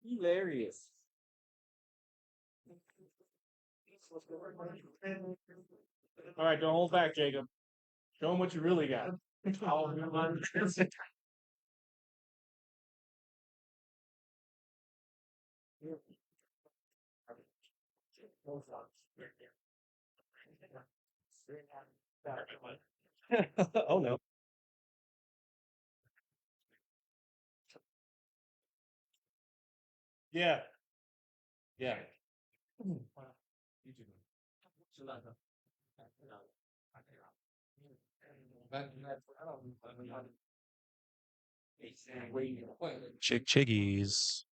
Hilarious. All right, don't hold back, Jacob. Show them what you really got. Oh no. Yeah. Yeah. Chiggies.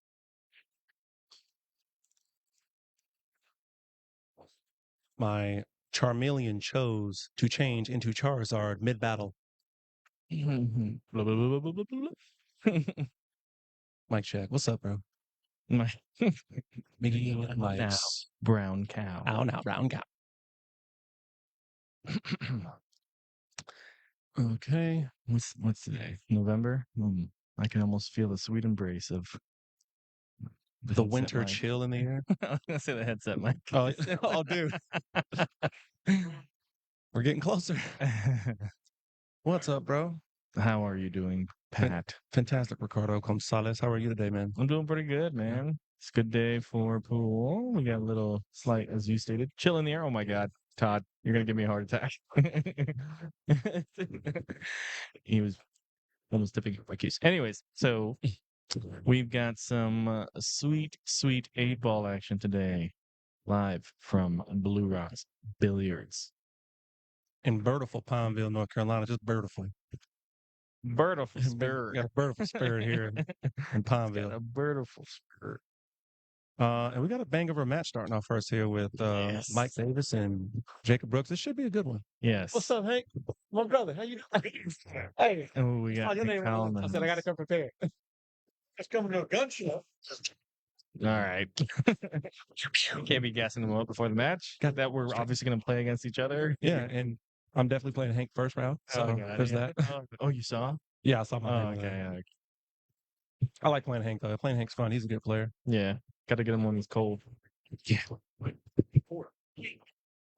My Charmeleon chose to change into Charizard mid-battle. Blah, blah, blah, blah, blah, blah, blah. Mike check. What's up, bro? My Mickey now, Mike's. brown cow. Ow, now, brown cow. Okay. What's today? November? I can almost feel the sweet embrace of The headset winter mic. chill in the air. I was gonna say the headset mic. Oh, dude. We're getting closer. What's up, bro? How are you doing, Pat? Fantastic, Ricardo Gonzalez. How are you today, man? I'm doing pretty good, man. It's a good day for pool. We got a little slight, as you stated, chill in the air. Oh my God, Todd, you're gonna give me a heart attack. He was almost tipping my keys. Anyways, so we've got some sweet 8-ball action today, live from Blue Rocks Billiards. In Birdiful, Pineville, North Carolina. Just Birdiful. Birdiful spirit. Got a Birdiful spirit here in Pineville. A birdiful spirit. And we got a bang of a match starting off first here with Mike Davis and Jacob Brooks. This should be a good one. Yes. What's up, Hank? My brother, how you doing? Hey. Oh, we got your name. I said I gotta come prepared. It's coming to a gun show. All right. Can't be gassing them up before the match. Got that we're obviously going to play against each other. Yeah, and I'm definitely playing Hank first round. So there's that. Oh, you saw? Yeah, I saw my Oh, okay. I like playing Hank though. Playing Hank's fun. He's a good player. Yeah. Got to get him when he's cold. Yeah.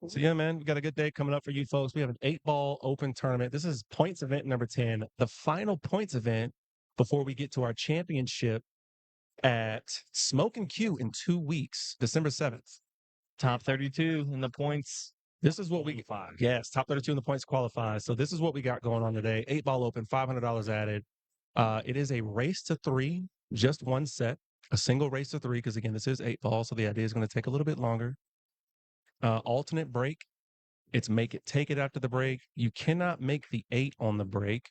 So yeah, man, we got a good day coming up for you folks. We have an 8-ball open tournament. This is points event number 10, the final points event before we get to our championship at Smoke and Q in 2 weeks, December 7th. Top 32 in the points. This is what we yes, top 32 in the points qualify. So this is what we got going on today. 8-ball open, $500 added. It is a race to 3, just one set, a single race to 3, because again, this is 8-ball, so the idea is going to take a little bit longer. Alternate break. It's make it, take it after the break. You cannot make the 8 on the break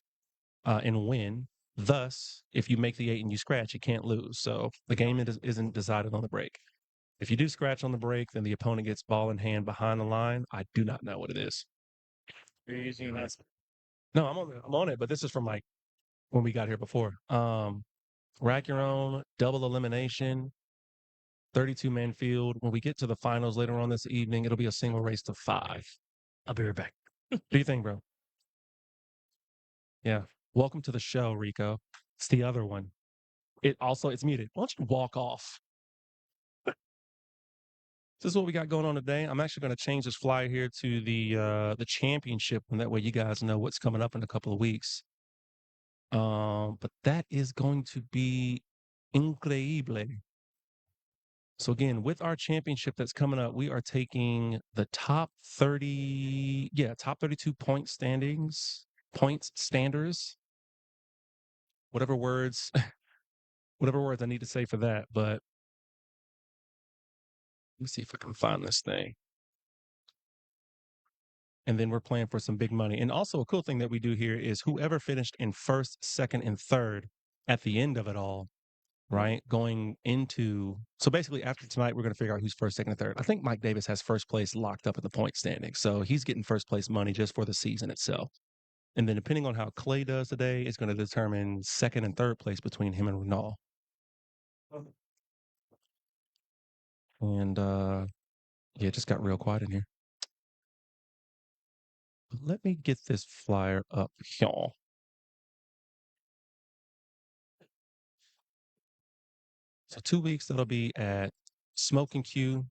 and win. Thus, if you make the 8 and you scratch, you can't lose. So the game isn't decided on the break. If you do scratch on the break, then the opponent gets ball in hand behind the line. I do not know what it is. You're using that. No, I'm on it, but this is from like when we got here before. Rack your own, double elimination, 32-man field. When we get to the finals later on this evening, it'll be a single race to 5. I'll be right back. What do you think, bro? Yeah. Welcome to the show, Rico. It's the other one. It's muted. Why don't you walk off? This is what we got going on today. I'm actually going to change this flyer here to the championship, and that way you guys know what's coming up in a couple of weeks. But that is going to be increíble. So again, with our championship that's coming up, we are taking the top 32 points standers, whatever words I need to say for that. But let me see if I can find this thing. And then we're playing for some big money. And also a cool thing that we do here is whoever finished in first, second, and third at the end of it all, right? So basically after tonight, we're going to figure out who's first, second, and third. I think Mike Davis has first place locked up in the point standing. So he's getting first place money just for the season itself. And then depending on how Clay does today, it's going to determine second and third place between him and Renal. And yeah, it just got real quiet in here. Let me get this flyer up, y'all. So 2 weeks, that'll be at Smoke and Q.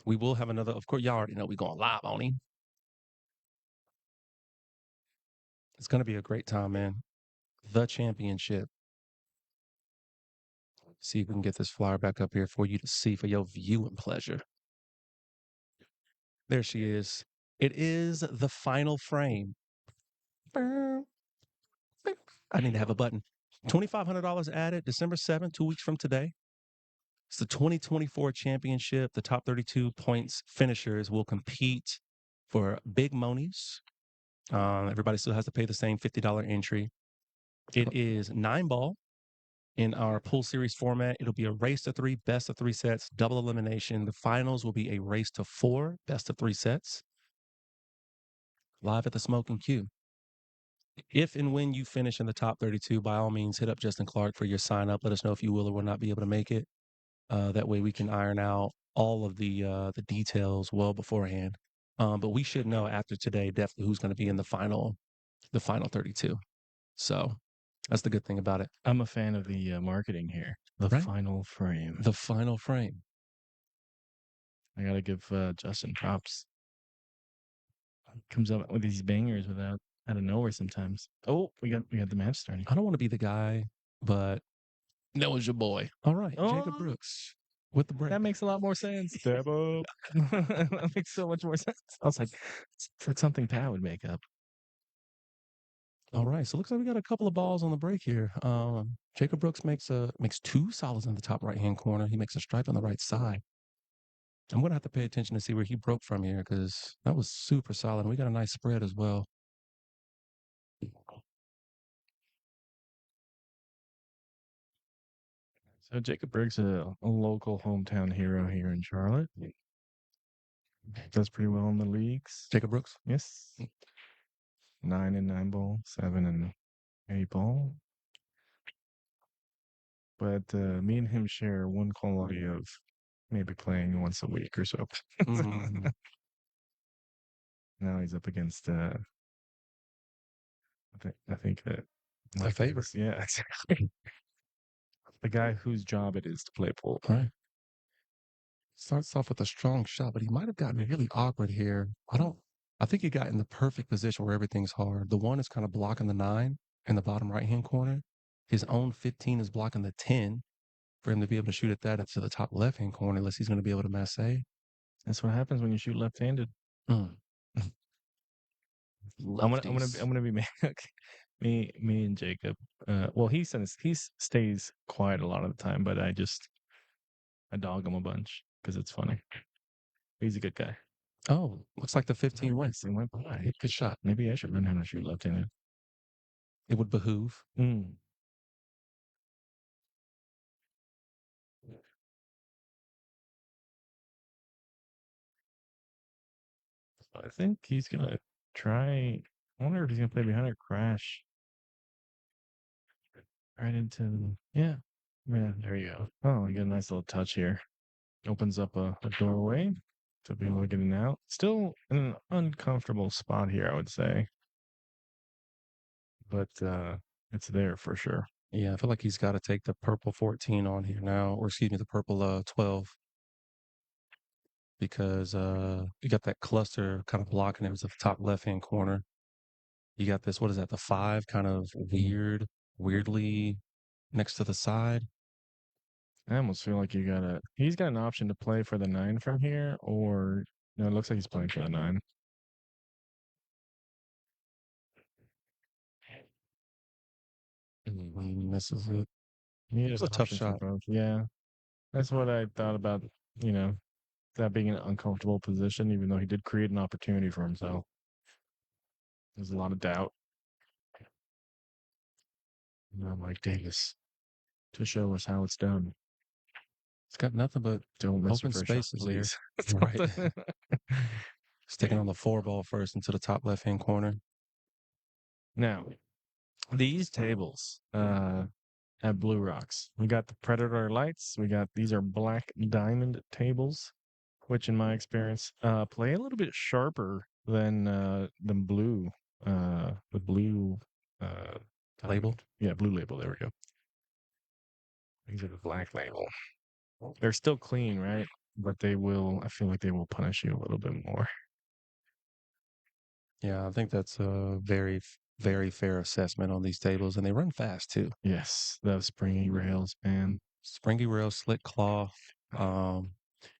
We will have another, of course, y'all already know we're going live on him. It's going to be a great time, man. The championship. See if we can get this flyer back up here for you to see for your viewing pleasure. There she is. It is the final frame. I need to have a button. $2,500 added December 7th, 2 weeks from today. It's the 2024 championship. The top 32 points finishers will compete for big monies. Everybody still has to pay the same $50 entry. It is 9-ball in our pool series format. It'll be a race to 3, best of 3 sets, double elimination. The finals will be a race to 4, best of 3 sets. Live at the Smoke and Q. If and when you finish in the top 32, by all means, hit up Justin Clark for your sign up. Let us know if you will or will not be able to make it. That way we can iron out all of the details well beforehand. But we should know after today definitely who's going to be in the final 32. So that's the good thing about it. I'm a fan of the marketing here. The Right. final frame. The final frame. I gotta give Justin props. Comes up with these bangers out of nowhere sometimes. Oh, we got the match starting. I don't want to be the guy, but that was your boy. All right, Jacob Oh. Brooks with the break. That makes a lot more sense. Step up. That makes so much more sense. I was like, that's something Pat would make up. All right, so it looks like we got a couple of balls on the break here. Jacob Brooks makes 2 solids in the top right-hand corner. He makes a stripe on the right side. I'm going to have to pay attention to see where he broke from here because that was super solid. And we got a nice spread as well. So Jacob Briggs, a local hometown hero here in Charlotte. Does pretty well in the leagues. Jacob Brooks? Yes. 9 and 9-ball, 7 and 8-ball. But me and him share one quality of maybe playing once a week or so. Mm-hmm. Now he's up against I think that A favorite. Yeah, exactly. The guy whose job it is to play pool. Right. Starts off with a strong shot, but he might have gotten really awkward here. I think he got in the perfect position where everything's hard. The 1 is kind of blocking the 9 in the bottom right-hand corner. His own 15 is blocking the 10 for him to be able to shoot at that into the top left-hand corner unless he's going to be able to masse. That's what happens when you shoot left-handed. Mm. I'm gonna be me and Jacob. Well, he stays quiet a lot of the time, but I dog him a bunch because it's funny. He's a good guy. Oh, looks like the 15 wins. He went by. Good shot. Maybe I should learn how to shoot left-handed. It would behoove. I think he's gonna try. I wonder if he's gonna play behind or crash right into. Yeah. There you go. Oh, you got a nice little touch here. Opens up a doorway to be able to get in and out. Still in an uncomfortable spot here, I would say. But it's there for sure. Yeah, I feel like he's got to take the purple 14 on here now, or excuse me, the purple 12. Because you got that cluster kind of blocking him to the top left-hand corner. You got this, what is that, the 5 kind of weirdly next to the side. I almost feel like he's got an option to play for the 9 from here, or no, it looks like he's playing for the 9. This is it. It's a tough shot. Yeah. That's what I thought about, that being an uncomfortable position, even though he did create an opportunity for himself. There's a lot of doubt. Mike Davis to show us how it's done. It's got nothing but Don't miss open your first spaces shot, here. please. Right. Sticking on the 4 ball first into the top left-hand corner. Now, these tables at Blue Rocks, we got the Predator lights. These are black diamond tables, which in my experience play a little bit sharper than blue. The blue Label? Yeah, blue label. There we go. These are the black label. They're still clean, right? But they will. I feel like they will punish you a little bit more. Yeah, I think that's a very fair assessment on these tables, and they run fast too. Yes, those springy rails, man. Springy rail, slick cloth, um,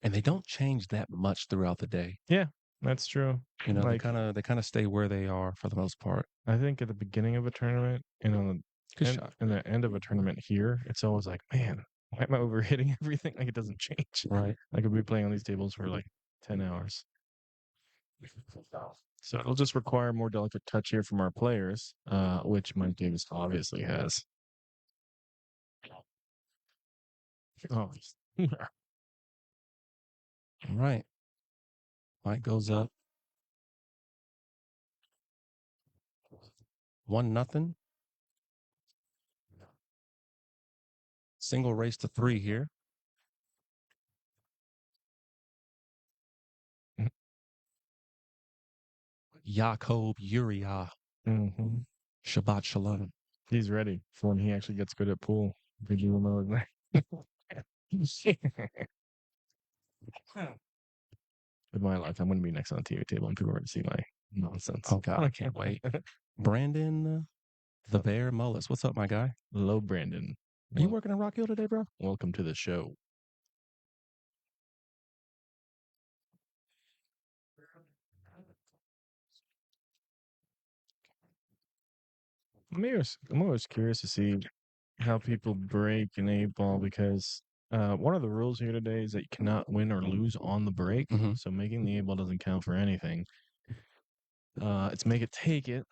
and they don't change that much throughout the day. Yeah, that's true. You know, Like, they kind of stay where they are for the most part. I think at the beginning of a tournament and on Good the shot. the end of a tournament here, it's always like, man, why am I overhitting everything? Like it doesn't change. Right. I could be playing on these tables for like 10 hours. So it'll just require more delicate touch here from our players, which Mike Davis obviously has. Oh, All right. Mike goes up. 1-0. Single race to 3 here. Jakob Uriah. mm-hmm. Shabbat Shalom. He's ready for when he actually gets good at pool. Did you know that? With my life, I'm going to be next on the TV table and people are going to see my nonsense. Oh, God, I can't wait. Brandon, the Bear Mullis. What's up, my guy? Hello, Brandon. Are you working in Rock Hill today, bro? Welcome to the show. I'm always curious to see how people break an 8-ball because one of the rules here today is that you cannot win or lose on the break. Mhm. So making the 8-ball doesn't count for anything. It's make it take it.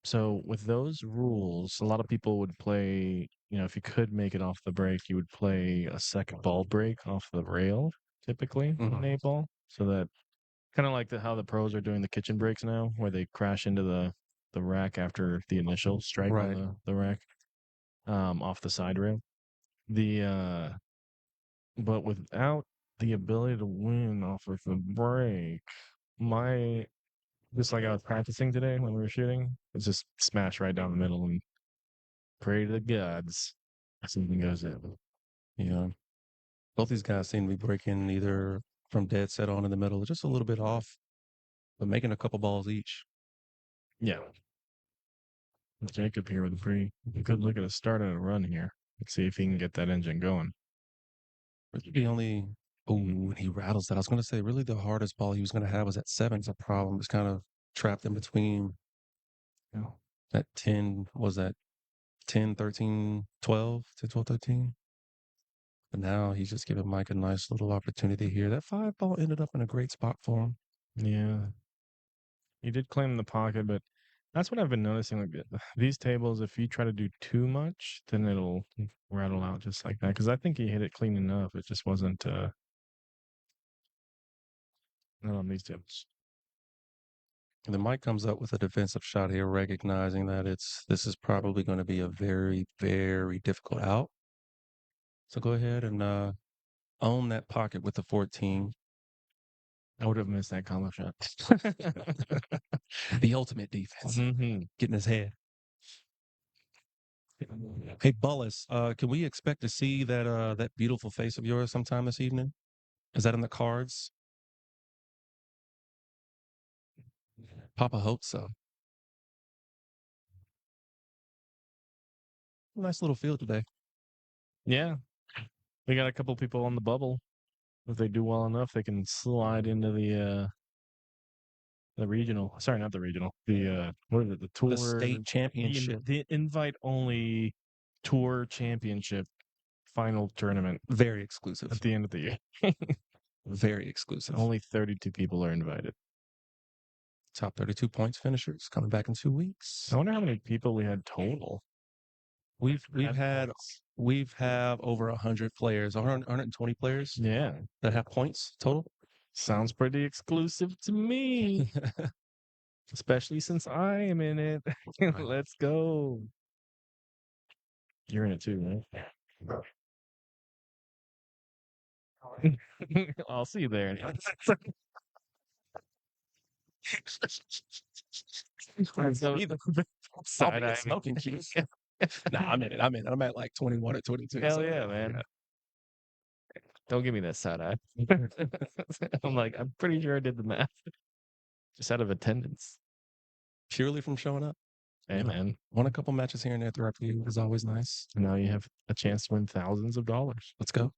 So with those rules, a lot of people would play, if you could make it off the break, you would play a second ball break off the rail, typically on an 8-ball. So that kind of like how the pros are doing the kitchen breaks now, where they crash into the rack after the initial strike Right. on the rack, off the side rail. But without the ability to win off of the break, just like I was practicing today when we were shooting, it's just smash right down the middle and pray to the gods something goes in. Yeah. Both these guys seem to be breaking either from dead set on in the middle or just a little bit off, but making a couple balls each. Yeah. Jacob here with a pretty good look at a start and a run here. Let's see if he can get that engine going. The only when he rattles that, I was going to say really the hardest ball he was going to have was at 7. It's a problem. It's kind of trapped in between that 10, was that 10, 13, 12, 10, 12, 13. But now he's just giving Mike a nice little opportunity here. That 5 ball ended up in a great spot for him. Yeah. He did claim the pocket, but that's what I've been noticing. Like these tables, if you try to do too much, then it'll rattle out just like that. Because I think he hit it clean enough. It just wasn't not on these tables. And then Mike comes up with a defensive shot here, recognizing that this is probably going to be a very, very difficult out. So go ahead and own that pocket with the 14. I would have missed that combo shot. The ultimate defense. Mm-hmm. Getting his head. Hey, Bullis, can we expect to see that beautiful face of yours sometime this evening? Is that in the cards? Papa hopes so. Nice little field today. Yeah. We got a couple people on the bubble. If they do well enough, they can slide into the regional. Sorry, not the regional. The what is it? The tour, The state championship. the invite only tour championship final tournament Very exclusive. at the end of the year. Very exclusive. Only 32 people are invited. Top 32 points finishers coming back in 2 weeks. I wonder how many people we had total. We've have over 100 players, 120 players. Yeah, that have points total. sounds pretty exclusive to me. Especially since I am in it. Let's go. You're in it too, right? I'll see you there. I'll be smoking cheese. Nah, I'm at like 21 or 22. Hell so, yeah, man. Don't give me that side eye. I'm like, I'm pretty sure I did the math. Just out of attendance. Purely from showing up. Hey, You know, man. won a couple matches here and there throughout the year is always nice. Now you have a chance to win thousands of dollars. Let's go.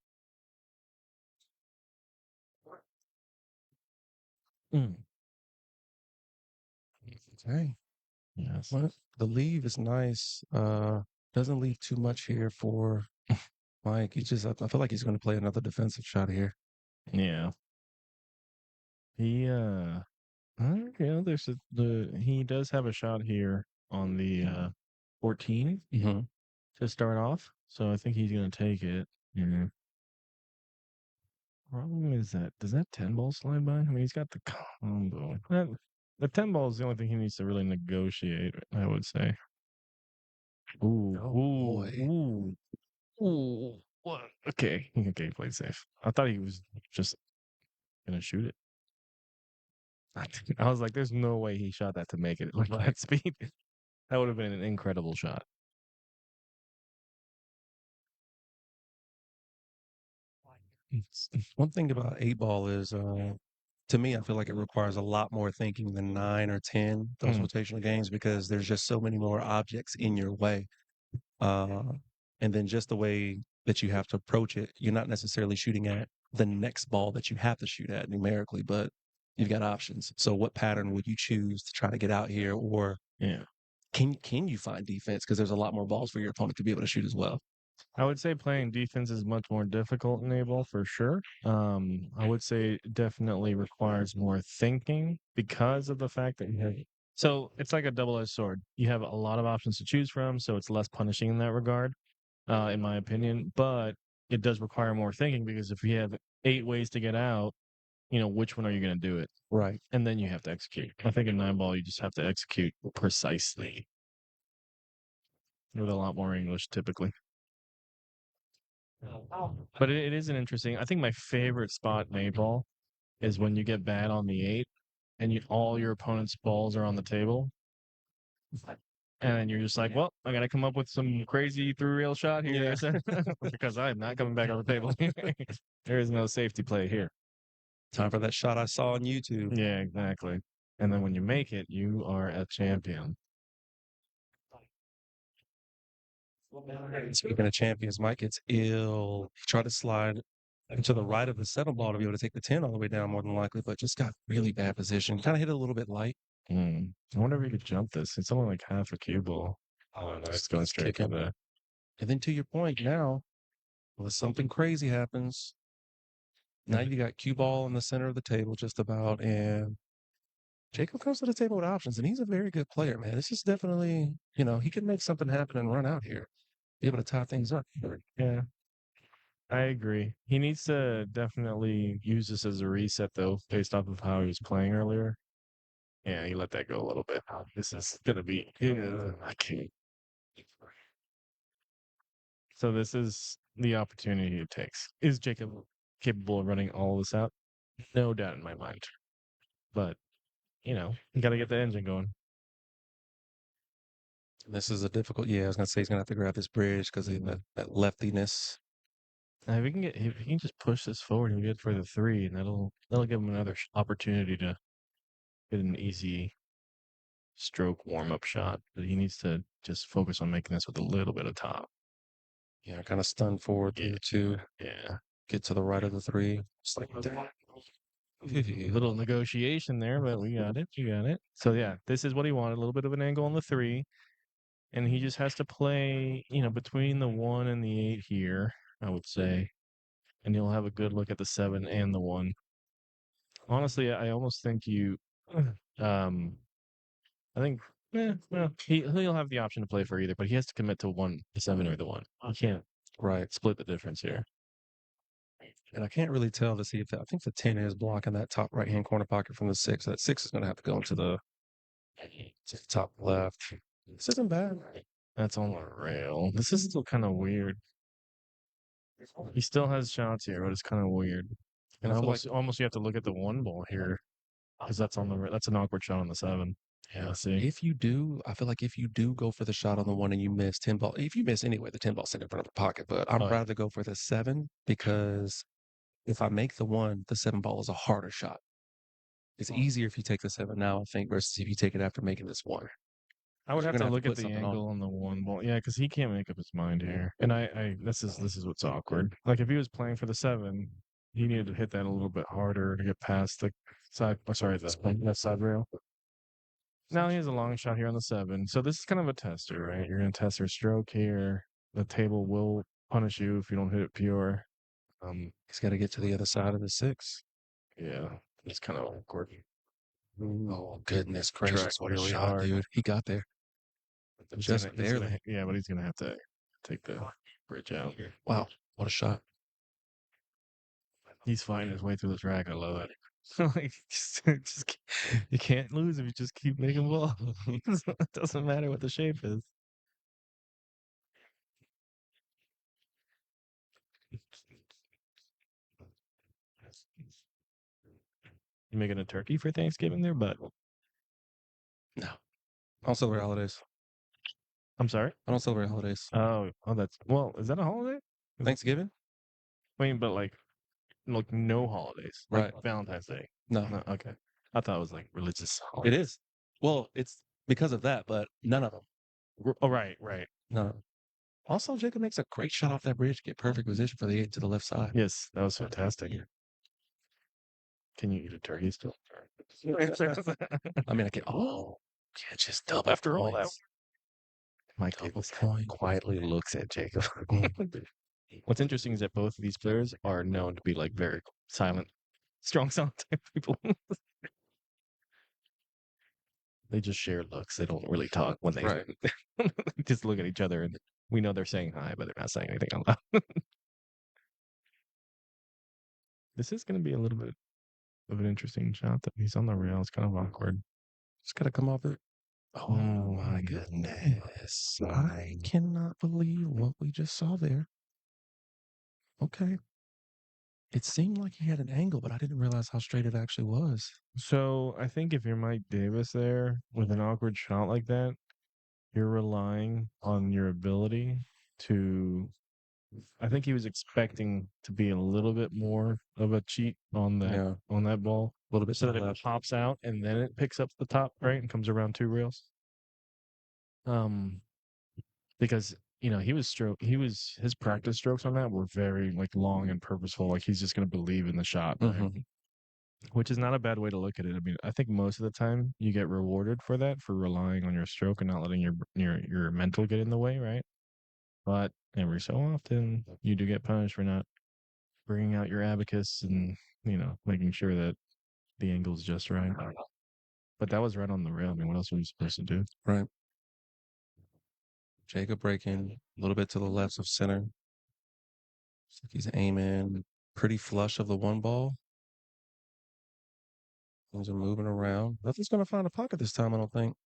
Mm. Hey, Yes. what? The leave is nice. Doesn't leave too much here for Mike. I feel like he's going to play another defensive shot here. Yeah. He yeah, he does have a shot here on the 14 Mm-hmm. to start off. So I think he's gonna take it. Yeah. Problem is that does that 10 ball slide by? I mean he's got the combo. The 10 ball is the only thing he needs to really negotiate, I would say. Ooh, Oh, ooh, boy. ooh, ooh. What? Okay, he played safe. I thought he was just gonna shoot it. I was like, there's no way he shot that to make it with that speed. That would have been an incredible shot. One thing about 8 ball is, to me, I feel like it requires a lot more thinking than 9 or 10, those rotational games, because there's just so many more objects in your way. Uh, and then just the way that you have to approach it, you're not necessarily shooting at the next ball that you have to shoot at numerically, but you've got options. So what pattern would you choose to try to get out here? Or Yeah. can you find defense? Because there's a lot more balls for your opponent to be able to shoot as well. I would say playing defense is much more difficult in A-ball for sure. I would say it definitely requires more thinking because of the fact that you have. So it's like a double-edged sword. You have a lot of options to choose from, so it's less punishing in that regard, in my opinion. But it does require more thinking because if you have 8 ways to get out, which one are you going to do it? Right. And then you have to execute. I think in 9 ball, you just have to execute precisely with a lot more English typically. But it is an interesting. I think my favorite spot in 8 ball is when you get bad on the 8 and all your opponent's balls are on the table. And then you're just like, well, I got to come up with some crazy through rail shot here because I'm not coming back on the table. There is no safety play here. Time for that shot I saw on YouTube. Yeah, exactly. And then when you make it, you are a champion. Speaking of champions, Mike gets ill. He tried to slide to the right of the 7 ball to be able to take the 10 all the way down, more than likely, but just got really bad position. Kind of hit it a little bit light. I wonder if you could jump this. It's only like half a cue ball. Oh, no, it's going straight to the. And then to your point now, unless something crazy happens, now you got cue ball in the center of the table just about, and Jacob comes to the table with options, and he's a very good player, man. This is definitely, he can make something happen and run out here, be able to tie things up. Yeah, I agree. He needs to definitely use this as a reset, though, based off of how he was playing earlier. Yeah, he let that go a little bit. This is gonna be. I can't. So this is the opportunity it takes. Is Jacob capable of running all this out? No doubt in my mind. But you got to get the engine going. This is a difficult. Yeah, I was gonna say he's gonna have to grab this bridge because of that leftiness. If he can just push this forward and get for the 3, and that'll give him another opportunity to get an easy stroke warm up shot. But he needs to just focus on making this with a little bit of top. Yeah, kind of stunned forward through 2. Yeah. Get to the right of the 3. Just like that. Little negotiation there, but we got it. You got it. So yeah, this is what he wanted. A little bit of an angle on the 3. And he just has to play, between the 1 and the 8 here, I would say. And he'll have a good look at the 7 and the 1. Honestly, I almost think I think, well, he'll have the option to play for either, but he has to commit to the 7 or the 1. He can't split the difference here. And I can't really tell to see if I think the 10 is blocking that top right-hand corner pocket from the 6. That 6 is going to have to go into the top left. This isn't bad. That's on the rail. This is still kind of weird. He still has shots here, but it's kind of weird. And almost you have to look at the 1 ball here because that's an awkward shot on the 7. Yeah, see. If you do, I feel like if you do go for the shot on the one and you miss 10 ball, if you miss anyway, the 10 ball sitting in front of the pocket. But I'd Oh, yeah. rather go for the 7 because if I make the 1, the 7 ball is a harder shot. It's easier if you take the 7 now, I think, versus if you take it after making this 1. I would You're have gonna to look at put the something on. angle on the one ball. Yeah, because he can't make up his mind here. And this is what's awkward. Like if he was playing for the 7, he needed to hit that a little bit harder to get past the side. Oh, sorry, the left side rail. Now he has a long shot here on the 7. So this is kind of a tester, right? You're going to test your stroke here. The table will punish you if you don't hit it pure. He's got to get to the other side of the 6. Yeah, it's kind of awkward. Oh, goodness gracious. What a really shot, hard. dude. He got there. Just barely. Yeah, but he's gonna have to take the bridge out. Wow. What a shot. He's fighting his way through the track. I love it. Like, you can't lose if you just keep making balls. It doesn't matter what the shape is. You making a turkey for Thanksgiving there, bud? No. I don't celebrate holidays. I'm sorry? I don't celebrate holidays. Oh, is that a holiday? Thanksgiving? I mean, but like no holidays. Like Right. Valentine's Day. No. No, okay. I thought it was like religious It holiday. is. Well, it's because of that, but none of them. Oh, right. None of them. Also, Jacob makes a great shot off that bridge, get perfect position for the 8 to the left side. Yes, that was fantastic. Can you eat a turkey still? I mean, I can. Oh, yeah, just double After all that, points. Mike Double Davis point. quietly looks at Jacob. What's interesting is that both of these players are known to be like very silent, strong silent type people. They just share looks. They don't really talk when they just look at each other, and we know they're saying hi, but they're not saying anything out loud. This is going to be a little bit of an interesting shot that he's on the rail. It's kind of awkward. Just got to come off it. Oh, my goodness. I cannot believe what we just saw there. Okay. It seemed like he had an angle, but I didn't realize how straight it actually was. So I think if you're Mike Davis there with an awkward shot like that, you're relying on your ability to. I think he was expecting to be a little bit more of a cheat on that ball, A little bit so to that the it left. pops out and then it picks up the top right and comes around 2 rails. Because his practice strokes on that were very like long and purposeful. Like he's just going to believe in the shot, right? Mhm. Which is not a bad way to look at it. I mean, I think most of the time you get rewarded for that, for relying on your stroke and not letting your mental get in the way, right? But every so often you do get punished for not bringing out your abacus and making sure that the angle's just right. But that was right on the rail. I mean, what else were you supposed to do? Right. Jacob breaking a little bit to the left of center. Looks like he's aiming pretty flush of the 1 ball. Things are moving around. Nothing's going to find a pocket this time, I don't think.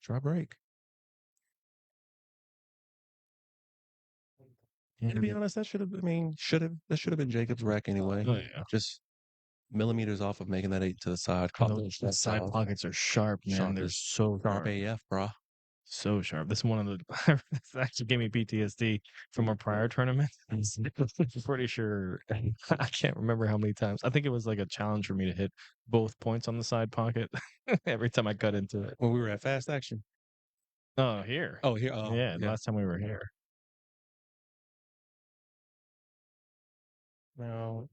Try break. And to be honest, that should have been Jacob's wreck anyway. Oh yeah. Just millimeters off of making that 8 to the side. Caught The side pockets are sharp, man. They're so sharp sharp. AF, bro. So sharp. This is one of the. This actually gave me PTSD from a prior tournament. I'm pretty sure. I can't remember how many times. I think it was like a challenge for me to hit both points on the side pocket every time I cut into it. When we were at Fast Action. Oh, here. Oh, here. Oh, yeah, last time we were here. No.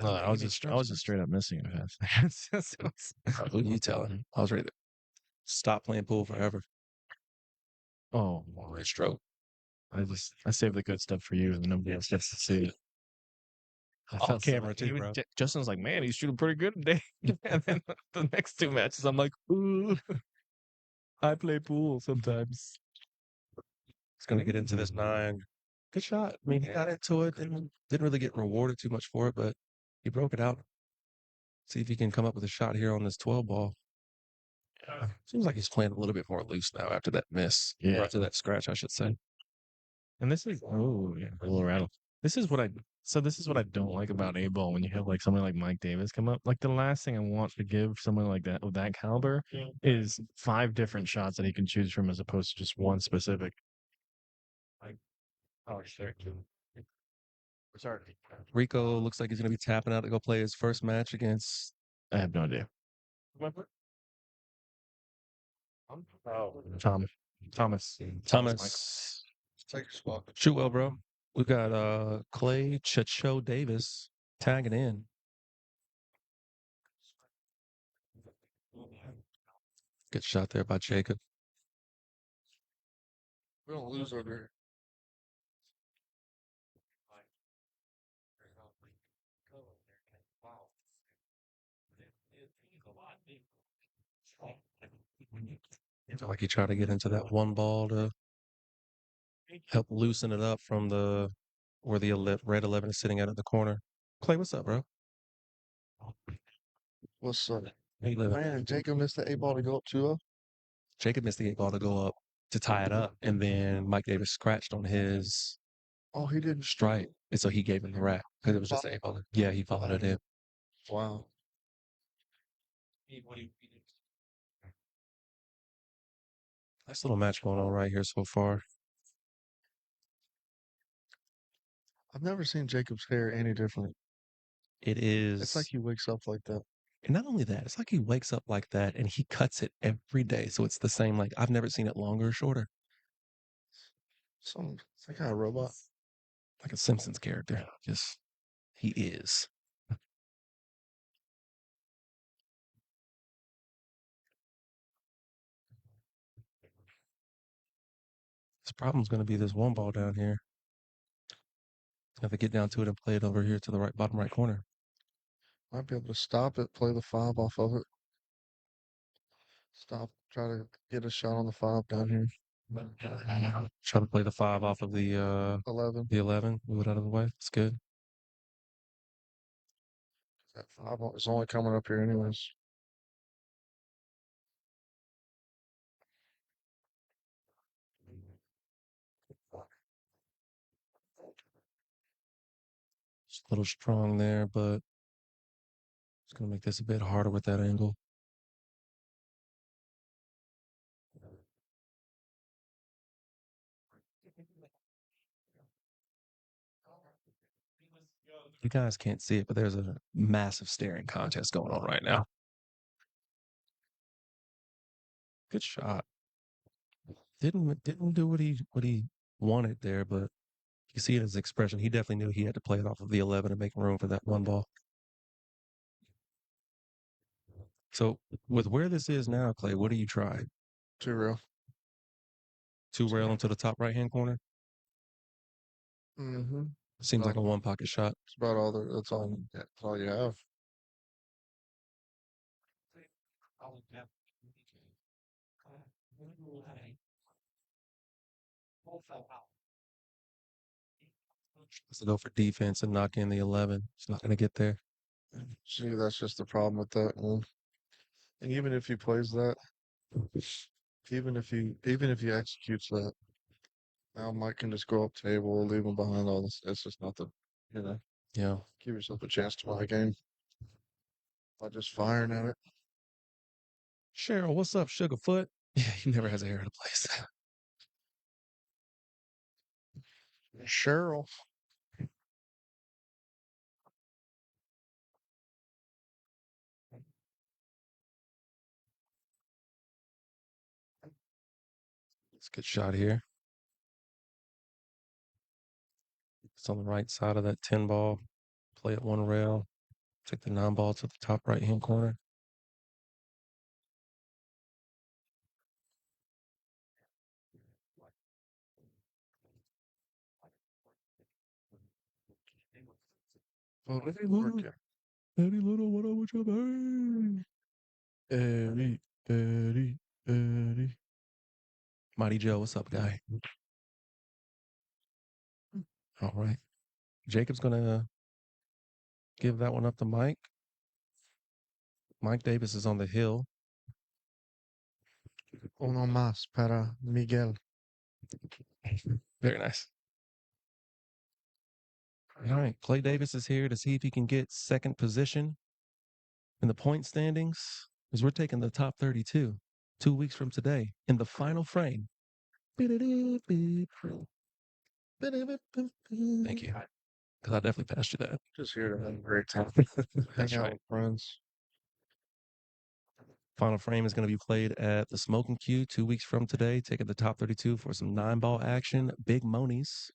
I was just straight up missing it. Who you telling? I was ready to stop playing pool forever. Oh, Red stroke. I saved the good stuff for you, and nobody else gets to see it. Off camera too, bro. Justin's like, man, he's shooting pretty good today. And then the next 2 matches, I'm like, ooh, I play pool sometimes. He's gonna get into this 9. Good shot. I mean, he got into it and didn't really get rewarded too much for it, but he broke it out. See if he can come up with a shot here on this 12 ball. Seems like he's playing a little bit more loose now after that miss. Yeah. Or after that scratch, I should say. And this is a little rattle. This is what I So this is what I don't like about A ball when you have like someone like Mike Davis come up. Like the last thing I want to give someone like that of that caliber is 5 different shots that he can choose from as opposed to just one specific. Oh, sure. Sorry. Rico looks like he's going to be tapping out to go play his first match against. I have no idea. Thomas. Thomas. Shoot well, bro. We've got Clay Chacho Davis tagging in. Good shot there by Jacob. We don't lose over here. Felt like he tried to get into that one ball to help loosen it up from the where the red 11 is sitting at the corner. Clay, what's up, bro? What's up? Hey, Liv. Man, Jacob missed the 8 ball to go up 2-0. Jacob missed the 8 ball to go up to tie it up, and then Mike Davis scratched on his Oh, he didn't. strike, and so he gave him the rack because it was just an 8 ball. Yeah, he followed it in. Wow. Nice little match going on right here so far. I've never seen Jacob's hair any different. It is. It's like he wakes up like that. And not only that, it's like he wakes up like that and he cuts it every day. So it's the same. Like I've never seen it longer or shorter. It's like a robot. Like a Simpsons character. Just he is. His problem's going to be this one ball down here. Have to get down to it and play it over here to the right bottom right corner. Might be able to stop it, play the 5 off of it. Stop, try to get a shot on the 5 down here. Try to play the 5 off of the 11. the 11. Move it out of the way. It's good. That 5 is only coming up here anyways. Just a little strong there, but it's going to make this a bit harder with that angle. You guys can't see it, but there's a massive staring contest going on right now. Good shot. Didn't do what he wanted there, but you see in his expression, he definitely knew he had to play it off of the 11 to make room for that one ball. So with where this is now, Clay, what do you try? 2 real. 2 rail into the top right hand corner. Mm-hmm. Seems like a one pocket shot. It's about all that's all you have. To go for defense and knock in the 11. It's not going to get there. See, that's just the problem with that one. And even if he plays that, even if he executes that, now Mike can just go up table, leave him behind all this. It's just nothing. Yeah. Give yourself a chance to win a game by just firing at it. Cheryl, what's up, Sugarfoot? Yeah, he never has a hair in a place. Cheryl. It's a good shot here. It's on the right side of that 10 ball. Play it 1 rail. Take the 9 ball to the top right hand corner. Well, Eddie Little, Eddie Little, what up with your man? Eddie. Mighty Joe, what's up, guy? All right. Jacob's going to give that one up to Mike. Mike Davis is on the hill. Uno más para Miguel. Very nice. All right, Clay Davis is here to see if he can get second position in the point standings, because we're taking the top 32 2 weeks from today in the final frame. Thank you, because I definitely passed you that. Just here to have a great time. That's Hang out right. with friends. Final frame is going to be played at the Smoking Q 2 weeks from today, taking the top 32 for some 9-ball action. Big Monies.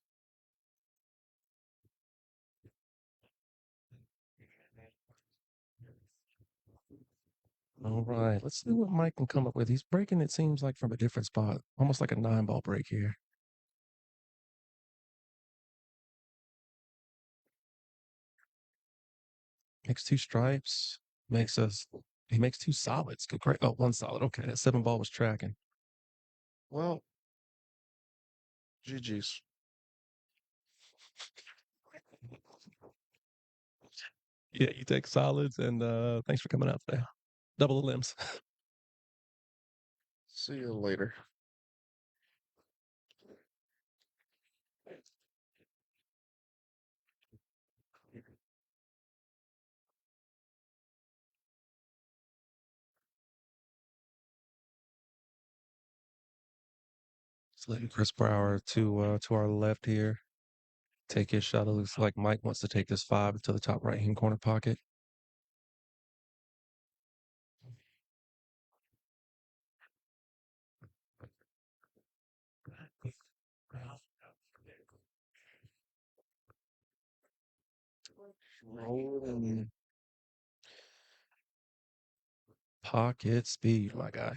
All right, let's see what Mike can come up with. He's breaking, it seems like, from a different spot, almost like a 9-ball break here. Makes 2 stripes, he makes 2 solids. Good, great. Oh, 1 solid. Okay, that 7-ball was tracking. Well, GG's. Yeah, you take solids, and thanks for coming out today. Double the limbs. See you later. Just letting Chris Brower to our left here take his shot. It looks like Mike wants to take this 5 to the top right-hand corner pocket. Rolling. Pocket speed, my guy.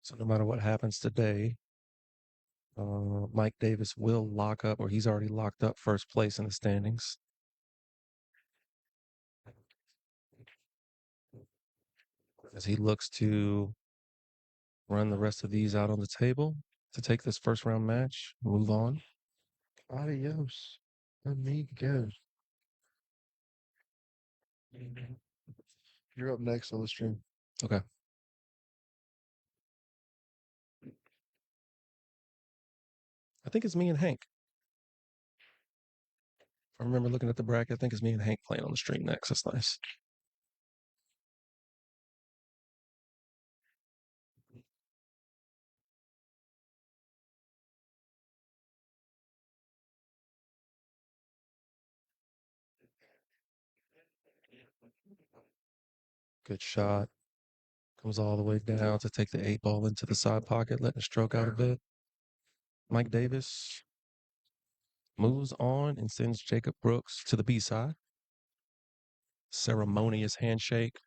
So no matter what happens today, Mike Davis will lock up, or he's already locked up first place in the standings. As he looks to run the rest of these out on the table to take this first round match, move on. Adios, amigos. You're up next on the stream. Okay. I think it's me and Hank. If I remember looking at the bracket, I think it's me and Hank playing on the stream next. That's nice. Good shot. Comes all the way down to take the 8-ball into the side pocket, letting it stroke out a bit. Mike Davis moves on and sends Jacob Brooks to the B side. Ceremonious handshake